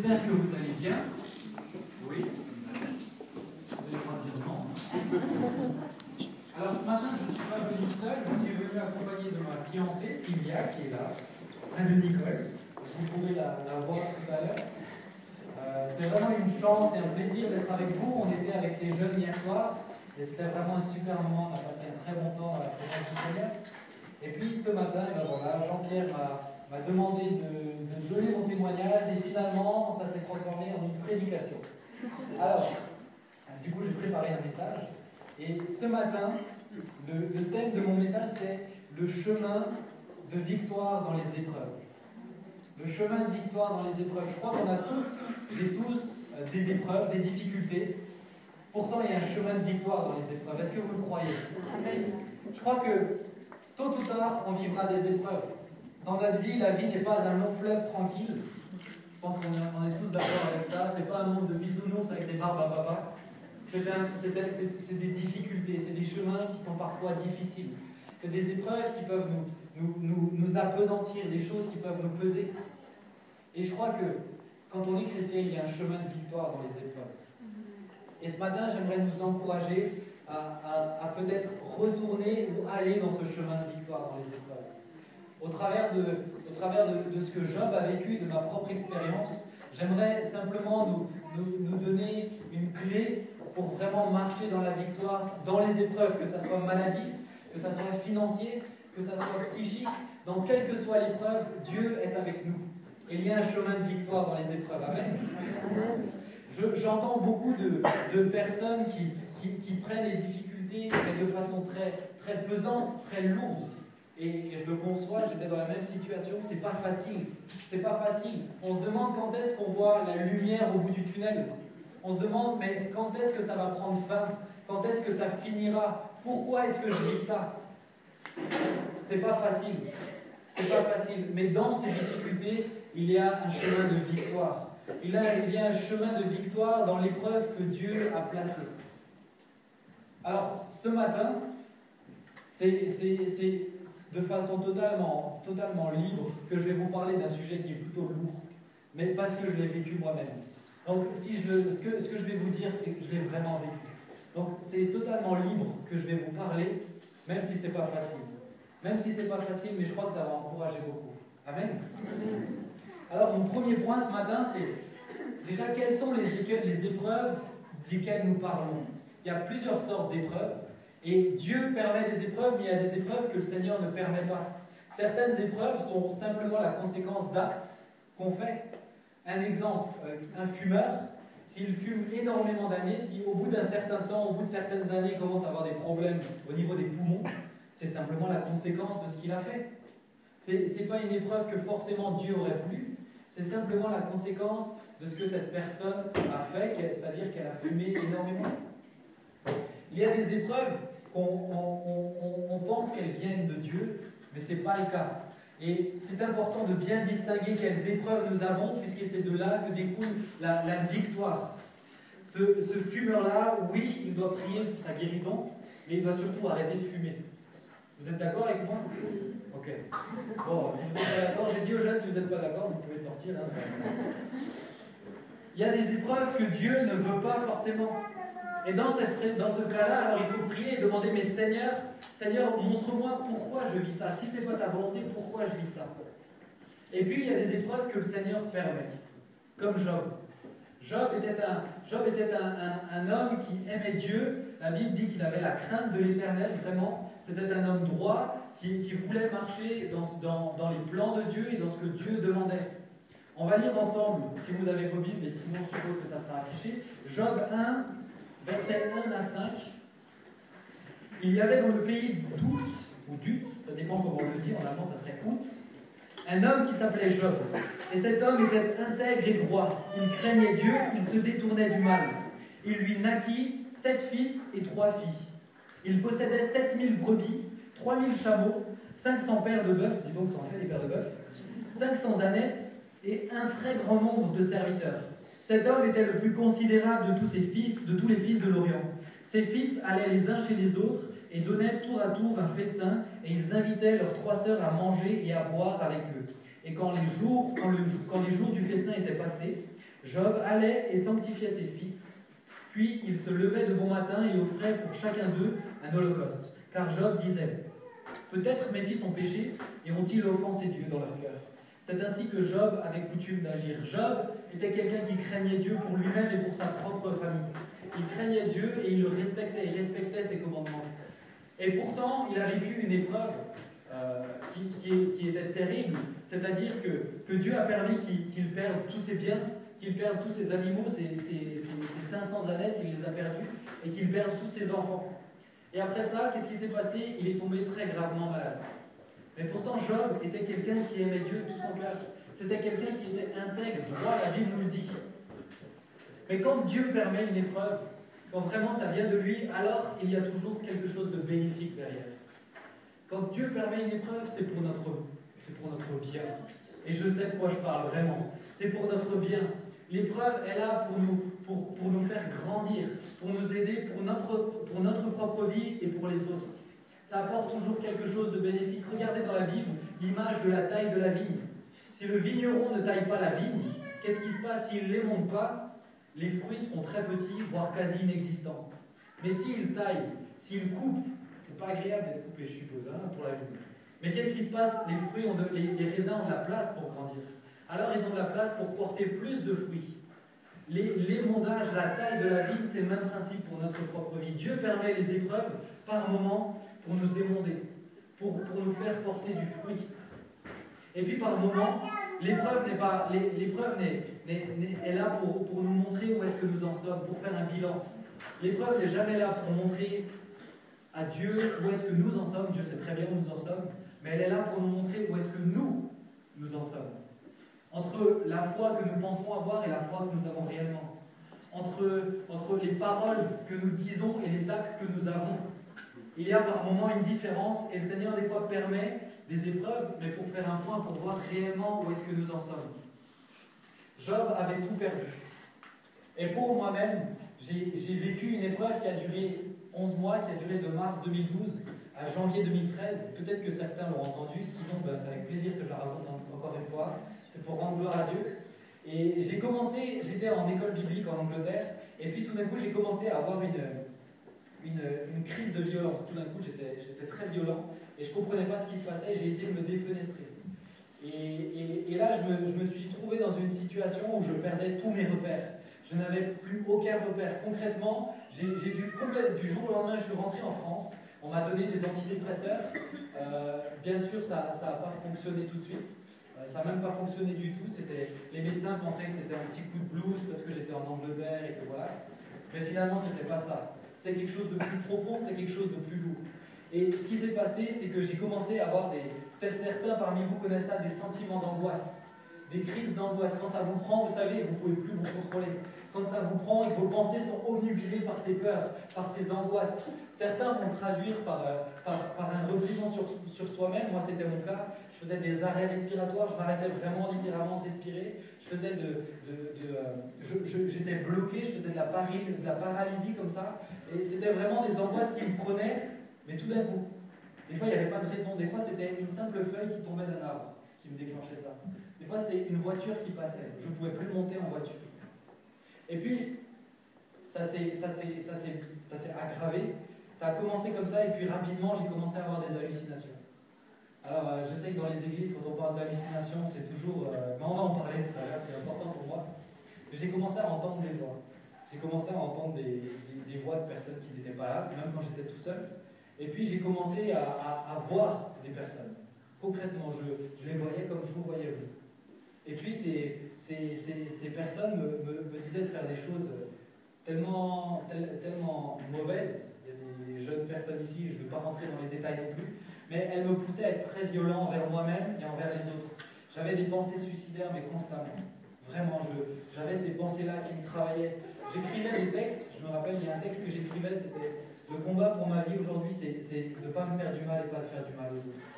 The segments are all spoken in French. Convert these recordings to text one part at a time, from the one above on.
J'espère que vous allez bien. Oui. Vous allez pas dire non. Alors ce matin, je ne suis pas venu seul, je suis venu accompagné de ma fiancée, Sylvia, qui est là, près de Nicole. Vous pourrez la voir tout à l'heure. C'est vraiment une chance et un plaisir d'être avec vous. On était avec les jeunes hier soir et c'était vraiment un super moment. On a passé un très bon temps à la présence du Seigneur. Et puis ce matin, ben voilà, Jean-Pierre m'a demandé de donner mon témoignage et finalement, ça s'est transformé en une prédication. Alors, du coup, j'ai préparé un message et ce matin, le thème de mon message, c'est le chemin de victoire dans les épreuves. Le chemin de victoire dans les épreuves. Je crois qu'on a toutes et tous des épreuves, des difficultés. Pourtant, il y a un chemin de victoire dans les épreuves. Est-ce que vous le croyez? Je crois que tôt ou tard, on vivra des épreuves. Dans notre vie, la vie n'est pas un long fleuve tranquille. Je pense qu'on est tous d'accord avec ça. Ce n'est pas un monde de bisounours avec des barbes à papa. C'est des difficultés, c'est des chemins qui sont parfois difficiles. C'est des épreuves qui peuvent nous appesantir, des choses qui peuvent nous peser. Et je crois que quand on est chrétien, il y a un chemin de victoire dans les épreuves. Et ce matin, j'aimerais nous encourager à peut-être retourner ou aller dans ce chemin de victoire dans les épreuves. Au travers de ce que Job a vécu, de ma propre expérience, j'aimerais simplement nous donner une clé pour vraiment marcher dans la victoire, dans les épreuves, que ça soit maladif, que ça soit financier, que ça soit psychique. Dans quelle que soit l'épreuve, Dieu est avec nous. Et il y a un chemin de victoire dans les épreuves. Amen. J'entends beaucoup de personnes qui prennent les difficultés mais de façon très, très pesante, très lourde. Et je le conçois, j'étais dans la même situation, c'est pas facile. C'est pas facile. On se demande quand est-ce qu'on voit la lumière au bout du tunnel. On se demande, mais quand est-ce que ça va prendre fin? Quand est-ce que ça finira? Pourquoi est-ce que je vis ça? C'est pas facile. C'est pas facile. Mais dans ces difficultés, il y a un chemin de victoire. Il y a un chemin de victoire dans l'épreuve que Dieu a placée. Alors, ce matin, c'est de façon totalement libre que je vais vous parler d'un sujet qui est plutôt lourd, mais parce que je l'ai vécu moi-même. Donc, ce que je vais vous dire, c'est que je l'ai vraiment vécu. Donc, c'est totalement libre que je vais vous parler, même si ce n'est pas facile. Même si ce n'est pas facile, mais je crois que ça va encourager beaucoup. Amen. Alors, mon premier point ce matin, c'est déjà quelles sont les épreuves desquelles nous parlons. Il y a plusieurs sortes d'épreuves, et Dieu permet des épreuves, mais il y a des épreuves que le Seigneur ne permet pas. Certaines épreuves sont simplement la conséquence d'actes qu'on fait. Un exemple, un fumeur, s'il fume énormément d'années, si au bout d'un certain temps, au bout de certaines années, il commence à avoir des problèmes au niveau des poumons, c'est simplement la conséquence de ce qu'il a fait. Ce n'est pas une épreuve que forcément Dieu aurait voulu, c'est simplement la conséquence de ce que cette personne a fait, c'est-à-dire qu'elle a fumé énormément. Il y a des épreuves on pense qu'elles viennent de Dieu, mais ce n'est pas le cas. Et c'est important de bien distinguer quelles épreuves nous avons, puisque c'est de là que découle la victoire. Ce fumeur-là, oui, il doit prier pour sa guérison, mais il doit surtout arrêter de fumer. Vous êtes d'accord avec moi? Ok. Bon, si vous n'êtes pas d'accord, j'ai dit aux jeunes, si vous n'êtes pas d'accord, vous pouvez sortir. Hein, il y a des épreuves que Dieu ne veut pas forcément. Et dans ce cas-là, alors il faut prier et demander, mais Seigneur, montre-moi pourquoi je vis ça. Si ce n'est pas ta volonté, pourquoi je vis ça? Et puis, il y a des épreuves que le Seigneur permet, comme Job. Job était un homme qui aimait Dieu. La Bible dit qu'il avait la crainte de l'Éternel, vraiment. C'était un homme droit qui voulait marcher dans les plans de Dieu et dans ce que Dieu demandait. On va lire ensemble, si vous avez vos Bibles, mais sinon je suppose que ça sera affiché. Job 1, versets 1 à 5. Il y avait dans le pays d'Ouz, ou d'Utz, ça dépend comment on le dit, en allemand ça serait Ouz, un homme qui s'appelait Job. Et cet homme était intègre et droit. Il craignait Dieu, il se détournait du mal. Il lui naquit 7 fils et 3 filles. Il possédait 7000 brebis, 3000 chameaux, 500 paires de bœufs, dis donc ça en fait des paires de bœufs, 500 ânesses et un très grand nombre de serviteurs. Cet homme était le plus considérable de tous les fils de l'Orient. Ses fils allaient les uns chez les autres et donnaient tour à tour un festin, et ils invitaient leurs 3 sœurs à manger et à boire avec eux. Et quand les jours du festin étaient passés, Job allait et sanctifiait ses fils, puis il se levait de bon matin et offrait pour chacun d'eux un holocauste. Car Job disait, « Peut-être mes fils ont péché et ont-ils offensé Dieu dans leur cœur. » C'est ainsi que Job avait coutume d'agir. Job était quelqu'un qui craignait Dieu pour lui-même et pour sa propre famille. Il craignait Dieu et il le respectait, il respectait ses commandements. Et pourtant, il a vécu une épreuve qui était terrible, c'est-à-dire que Dieu a permis qu'il perde tous ses biens, qu'il perde tous ses animaux, ses 500 ânesses, il les a perdus, et qu'il perde tous ses enfants. Et après ça, qu'est-ce qui s'est passé? Il est tombé très gravement malade. Mais pourtant, Job était quelqu'un qui aimait Dieu de tout son cœur. C'était quelqu'un qui était intègre, droit, la Bible nous le dit. Mais quand Dieu permet une épreuve, quand vraiment ça vient de lui, alors il y a toujours quelque chose de bénéfique derrière. Quand Dieu permet une épreuve, c'est pour notre bien. Et je sais de quoi je parle vraiment. C'est pour notre bien. L'épreuve est là pour nous faire grandir, pour nous aider pour notre propre vie et pour les autres. Ça apporte toujours quelque chose de bénéfique. Regardez dans la Bible l'image de la taille de la vigne. Si le vigneron ne taille pas la vigne, qu'est-ce qui se passe? S'il ne l'émonte pas, les fruits seront très petits, voire quasi inexistants. Mais s'il taille, s'il coupe, c'est pas agréable d'être coupé, je suppose, pour la vigne. Mais qu'est-ce qui se passe? Les raisins ont de la place pour grandir. Alors ils ont de la place pour porter plus de fruits. L'émondage, la taille de la vigne, c'est le même principe pour notre propre vie. Dieu permet les épreuves par moments pour nous émonder, pour nous faire porter du fruit. Et puis par moments, l'épreuve est là pour nous montrer où est-ce que nous en sommes, pour faire un bilan. L'épreuve n'est jamais là pour montrer à Dieu où est-ce que nous en sommes. Dieu sait très bien où nous en sommes, mais elle est là pour nous montrer où est-ce que nous en sommes. Entre la foi que nous pensons avoir et la foi que nous avons réellement. Entre les paroles que nous disons et les actes que nous avons. Il y a par moments une différence et le Seigneur des fois permet des épreuves, mais pour faire un point, pour voir réellement où est-ce que nous en sommes. Job avait tout perdu. Et pour moi-même, j'ai vécu une épreuve qui a duré 11 mois, qui a duré de mars 2012 à janvier 2013. Peut-être que certains l'ont entendu, sinon c'est avec plaisir que je la raconte encore une fois. C'est pour rendre gloire à Dieu. Et j'étais en école biblique en Angleterre, et puis tout d'un coup j'ai commencé à avoir une crise de violence. Tout d'un coup j'étais très violent, et je ne comprenais pas ce qui se passait, j'ai essayé de me défenestrer. Et là je me suis trouvé dans une situation où je perdais tous mes repères. Je n'avais plus aucun repère. Concrètement, du jour au lendemain, je suis rentré en France. On m'a donné des antidépresseurs. Bien sûr, ça n'a pas fonctionné tout de suite. Ça n'a même pas fonctionné du tout. Les médecins pensaient que c'était un petit coup de blues parce que j'étais en Angleterre et que voilà. Mais finalement, ce n'était pas ça. C'était quelque chose de plus profond, c'était quelque chose de plus lourd. Et ce qui s'est passé, c'est que j'ai commencé à avoir peut-être certains parmi vous connaissent ça, des sentiments d'angoisse, des crises d'angoisse. Quand ça vous prend, vous savez, vous ne pouvez plus vous contrôler. Quand ça vous prend et que vos pensées sont obnubilées par ces peurs, par ces angoisses. Certains vont traduire par un repliement sur soi-même. Moi, c'était mon cas. Je faisais des arrêts respiratoires. Je m'arrêtais vraiment, littéralement, de respirer. J'étais bloqué. Je faisais de la paralysie comme ça. Et c'était vraiment des angoisses qui me prenaient, mais tout d'un coup. Des fois, il n'y avait pas de raison. Des fois, c'était une simple feuille qui tombait d'un arbre qui me déclenchait ça. Des fois, c'était une voiture qui passait. Je ne pouvais plus monter en voiture. Et puis, ça s'est aggravé. Ça a commencé comme ça, et puis rapidement, j'ai commencé à avoir des hallucinations. Alors, je sais que dans les églises, quand on parle d'hallucinations, c'est toujours... mais on va en parler tout à l'heure, c'est important pour moi. Mais j'ai commencé à entendre des voix. J'ai commencé à entendre des voix de personnes qui n'étaient pas là, même quand j'étais tout seul. Et puis, j'ai commencé à voir des personnes. Concrètement, je les voyais comme je vous voyais vous. Et puis ces personnes me disaient de faire des choses tellement mauvaises. Il y a des jeunes personnes ici, je ne vais pas rentrer dans les détails non plus, mais elles me poussaient à être très violent envers moi-même et envers les autres. J'avais des pensées suicidaires, mais constamment. Vraiment, j'avais ces pensées-là qui me travaillaient. J'écrivais des textes, je me rappelle, il y a un texte que j'écrivais, c'était « Le combat pour ma vie aujourd'hui, c'est de ne pas me faire du mal et pas de faire du mal aux autres. »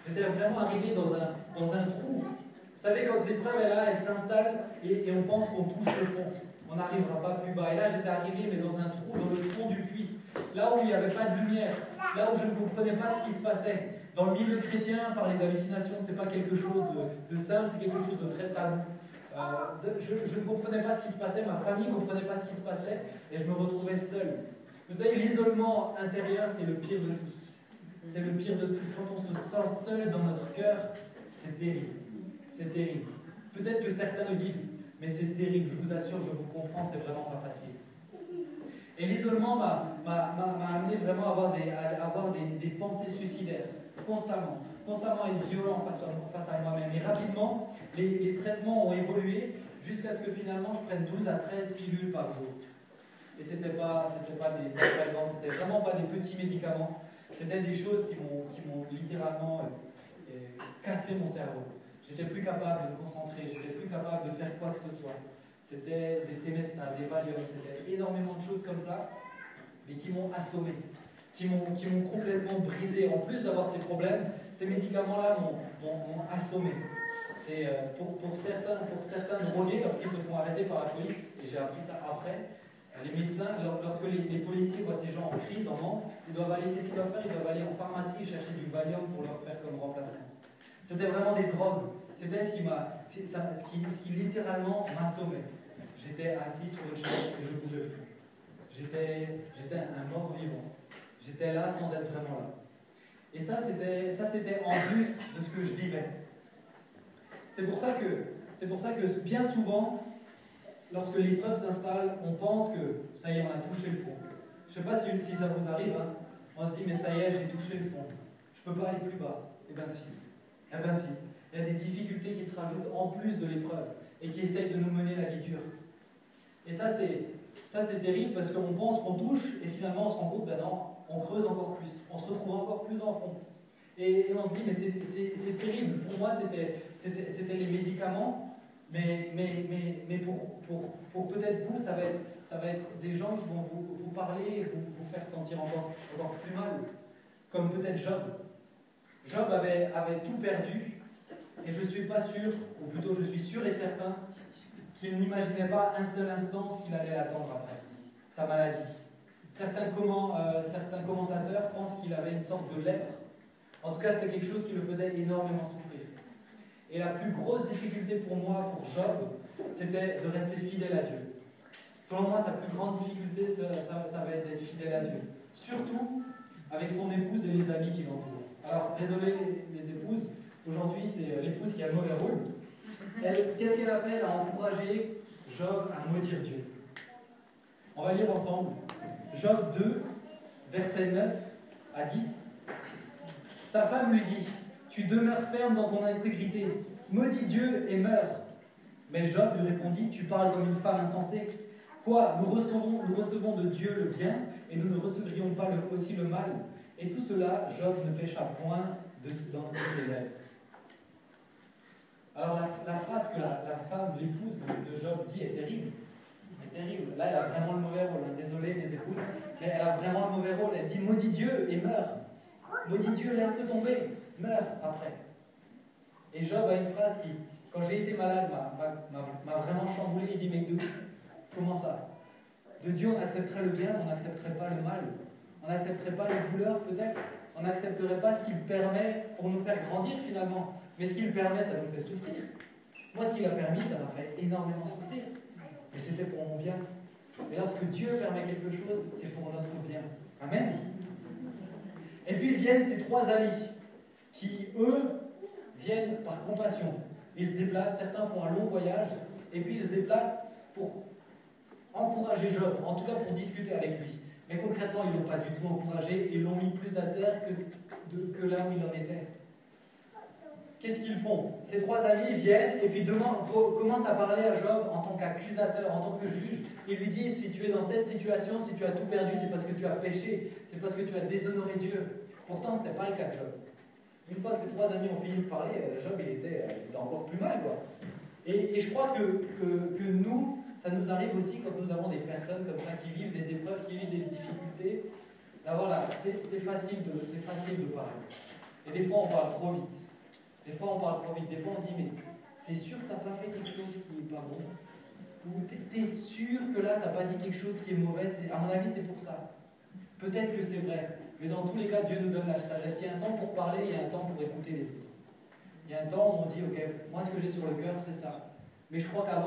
J'étais vraiment arrivé dans un trou. Vous savez, quand l'épreuve est là, elle s'installe et on pense qu'on touche le fond. On n'arrivera pas plus bas. Et là, j'étais arrivé, mais dans un trou, dans le fond du puits. Là où il n'y avait pas de lumière. Là où je ne comprenais pas ce qui se passait. Dans le milieu chrétien, parler d'hallucination, ce n'est pas quelque chose de simple, c'est quelque chose de très tabou. Je ne comprenais pas ce qui se passait, ma famille ne comprenait pas ce qui se passait, et je me retrouvais seul. Vous savez, l'isolement intérieur, c'est le pire de tous. C'est le pire de tous. Quand on se sent seul dans notre cœur, c'est terrible. C'est terrible. Peut-être que certains le vivent, mais c'est terrible. Je vous assure, je vous comprends, c'est vraiment pas facile. Et l'isolement m'a amené vraiment à avoir des pensées suicidaires, constamment être violent face à moi-même. Et rapidement, les traitements ont évolué jusqu'à ce que finalement je prenne 12 à 13 pilules par jour. Et c'était pas des traitements, c'était vraiment pas des petits médicaments, c'était des choses qui m'ont littéralement cassé mon cerveau. J'étais plus capable de me concentrer, j'étais plus capable de faire quoi que ce soit. C'était des Temesta, des Valium, c'était énormément de choses comme ça, mais qui m'ont assommé, qui m'ont complètement brisé. En plus d'avoir ces problèmes, ces médicaments-là m'ont assommé. C'est pour certains drogués, lorsqu'ils se font arrêter par la police, et j'ai appris ça après, les médecins, lorsque les policiers voient ces gens en crise, en manque, qu'est-ce qu'ils doivent faire? Ils doivent aller en pharmacie chercher du Valium pour leur faire comme remplacement. C'était vraiment des drogues. C'était ce qui littéralement m'assommait. J'étais assis sur une chaise et je ne bougeais plus. J'étais un mort-vivant. J'étais là sans être vraiment là. Et ça, c'était en plus de ce que je vivais. C'est pour ça que bien souvent, lorsque l'épreuve s'installe, on pense que ça y est, on a touché le fond. Je ne sais pas si ça vous arrive, hein. On se dit, mais ça y est, j'ai touché le fond. Je ne peux pas aller plus bas. Eh bien si. Eh bien si. Il y a des difficultés qui se rajoutent en plus de l'épreuve et qui essayent de nous mener la vie dure. Et ça, c'est terrible parce qu'on pense qu'on touche et finalement on se rend compte, ben non, on creuse encore plus. On se retrouve encore plus en fond. Et on se dit, mais c'est terrible. Pour moi, c'était les médicaments. Mais pour peut-être vous, ça va être des gens qui vont vous parler et vous faire sentir encore plus mal. Comme peut-être Job. Job avait tout perdu, et je ne suis pas sûr, ou plutôt je suis sûr et certain, qu'il n'imaginait pas un seul instant ce qu'il allait attendre après, sa maladie. Certains commentateurs pensent qu'il avait une sorte de lèpre. En tout cas, c'était quelque chose qui le faisait énormément souffrir. Et la plus grosse difficulté pour moi, pour Job, c'était de rester fidèle à Dieu. Selon moi, sa plus grande difficulté, ça va être d'être fidèle à Dieu. Surtout avec son épouse et les amis qui l'entourent. Alors, désolé les épouses, aujourd'hui c'est l'épouse qui a le mauvais rôle. Qu'est-ce qu'elle a fait? Elle a encouragé Job à maudire Dieu. On va lire ensemble. Job 2, versets 9 à 10. Sa femme lui dit, tu demeures ferme dans ton intégrité, maudis Dieu et meurs. Mais Job lui répondit, tu parles comme une femme insensée. Quoi, nous recevons de Dieu le bien, et nous ne recevrions pas aussi le mal. Et tout cela, Job ne pécha point de ses lèvres. Alors la phrase que la femme, l'épouse de Job dit est terrible. C'est terrible. Là, elle a vraiment le mauvais rôle. Désolé les épouses, mais elle a vraiment le mauvais rôle. Elle dit, maudis Dieu et meurs. Maudis Dieu, laisse-le tomber. Meurs après. Et Job a une phrase qui, quand j'ai été malade, m'a vraiment chamboulé. Il dit, mais comment ça? De Dieu, on accepterait le bien, mais on n'accepterait pas le mal. On n'accepterait pas les douleurs, peut-être. On n'accepterait pas ce qu'il permet pour nous faire grandir, finalement. Mais ce qu'il permet, ça nous fait souffrir. Moi, ce qu'il a permis, ça m'a fait énormément souffrir. Mais c'était pour mon bien. Et lorsque Dieu permet quelque chose, c'est pour notre bien. Amen. Et puis viennent ces trois amis, qui, eux, viennent par compassion. Ils se déplacent, certains font un long voyage, et puis ils se déplacent pour encourager Job, en tout cas pour discuter avec lui. Mais concrètement, ils ne l'ont pas du tout encouragé, ils l'ont mis plus à terre que là où il en était. Qu'est-ce qu'ils font? Ces trois amis viennent et puis commencent à parler à Job en tant qu'accusateur, en tant que juge. Ils lui disent, si tu es dans cette situation, si tu as tout perdu, c'est parce que tu as péché, c'est parce que tu as déshonoré Dieu. Pourtant, ce n'était pas le cas de Job. Une fois que ces trois amis ont fini de parler, Job il était encore plus mal, quoi. Et je crois que nous, ça nous arrive aussi quand nous avons des personnes comme ça qui vivent des épreuves, qui vivent des difficultés, c'est facile de parler. Et des fois on parle trop vite. Des fois on dit, mais t'es sûr que t'as pas fait quelque chose qui n'est pas bon? Ou t'es sûr que là t'as pas dit quelque chose qui est mauvais? À mon avis c'est pour ça. Peut-être que c'est vrai, mais dans tous les cas Dieu nous donne la sagesse. Il y a un temps pour parler, il y a un temps pour écouter les autres. Il y a un temps où on dit, ok, moi ce que j'ai sur le cœur c'est ça. mais je crois qu'avant